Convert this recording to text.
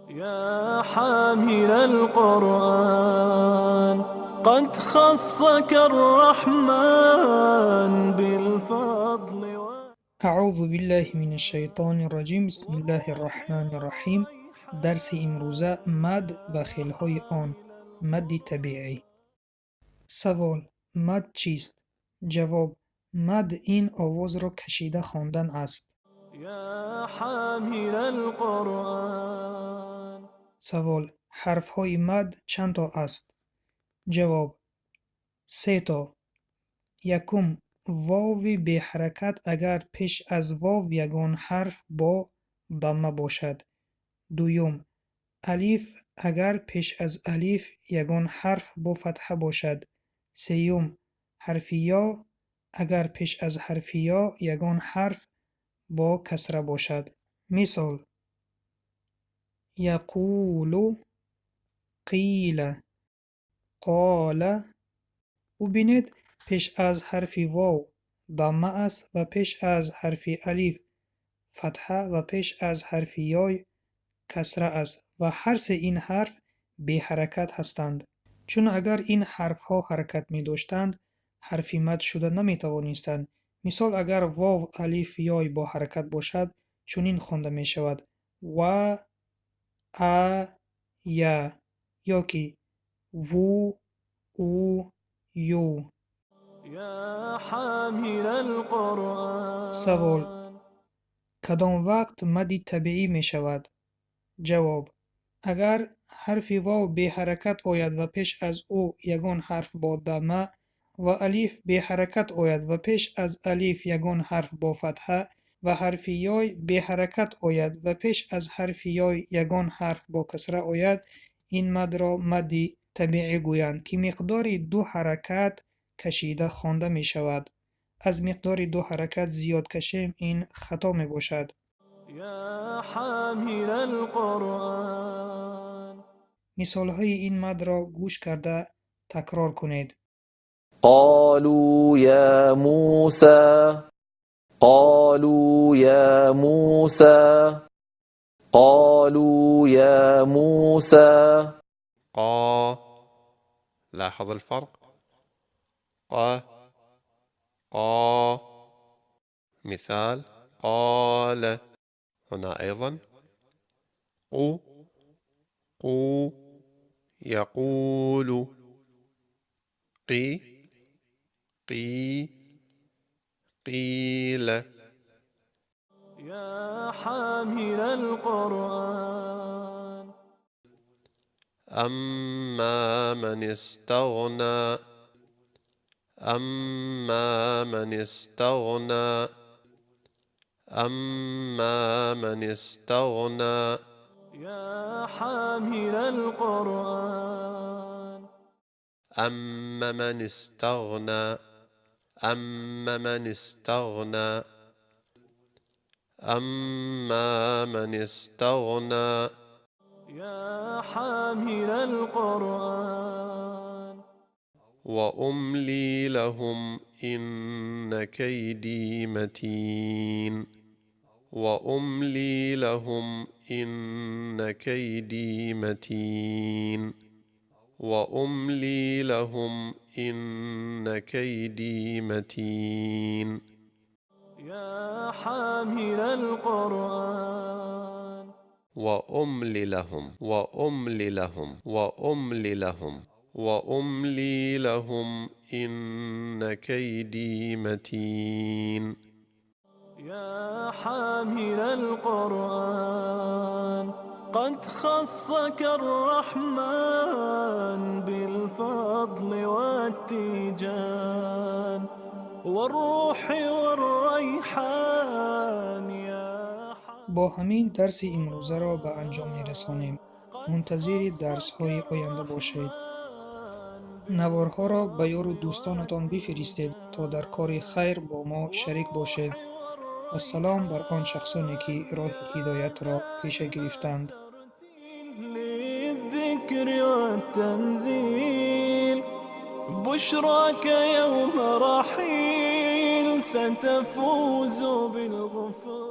يا حامل القرآن قد خصك الرحمن بالفضل أعوذ بالله من الشيطان الرجيم بسم الله الرحمن الرحیم. درس امروزه مد و خیل‌های آن. مد طبیعی. سوال: مد چیست؟ جواب: مد این آواز را کشیده خواندن است. يا حامل القرآن. سوال: حرف‌های مد چند تا است؟ جواب: 3 تا. یکم: واو بی حرکت اگر پیش از واو یگان حرف با ضمه باشد. دوم: الف اگر پیش از الف یگان حرف با فتحه باشد. سیوم: حرف یا اگر پیش از حرف یا یگان حرف با کسره باشد. مثال: یقول، قیل، قال. ببینید پیش از حرف واو ضمه است و پیش از حرف الف فتحه و پیش از حرف یا کسره است و هر سه این حرف بی حرکت هستند. چون اگر این حرف ها حرکت می داشتند حرف مد شده نمی توانستند. مثال: اگر واو الف یا با حرکت باشد چنین خوانده می شود: و ا یا که و او یو. يا حامل القرآن. سوال: کدام وقت مد طبیعی می شود؟ جواب: اگر حرف واو بی حرکت آید و پیش از او یگان حرف با ضمه و الف بی حرکت آید و پیش از الف یگان حرف با فتحه و حرف یا بی حرکت آید و پیش از حرف یا یگان حرف با کسره آید، این مد را مد طبیعی گویند که مقدار 2 حرکت کشیده خوانده می شود. از مقدار 2 حرکت زیاد کشیم این خطا می باشد. يا حامل القرآن. مثال های این مد را گوش کرده تکرار کنید. قالوا يا موسى قالوا يا موسى قالوا يا موسى. قا، لاحظ الفرق. قا قا. مثال: قال. هنا أيضا قو قو. يقول. قي قي قيل. يا حامل القرآن. أما من استغنى أما من استغنى أما من استغنى. يا حامل القرآن. أما من استغنى أما من استغنى أما من استغنى. يا حامل القرآن. وأملي لهم إن كيدي متين وأملي لهم إن كيدي متين وأملي لهم إن كيدي متين. يا حامل القرآن. وأملي لهم وأملي لهم وأملي لهم وأملي لهم إن كيدي متين. يا حامل القرآن قد خصك الرحمن بالفضل والتيجان والروح والريحان. با همین درس امروزه را به انجام می رسانیم. منتظر درس های آینده باشید. نوارها را به یار و دوستانتان بفرستید تا در کار خیر با ما شریک باشید. و سلام بر آن شخصانی که راه هدایت را پیش گرفتند. للذكر والتنزيل بشراك يوم رحيل ستفوز بالغفران.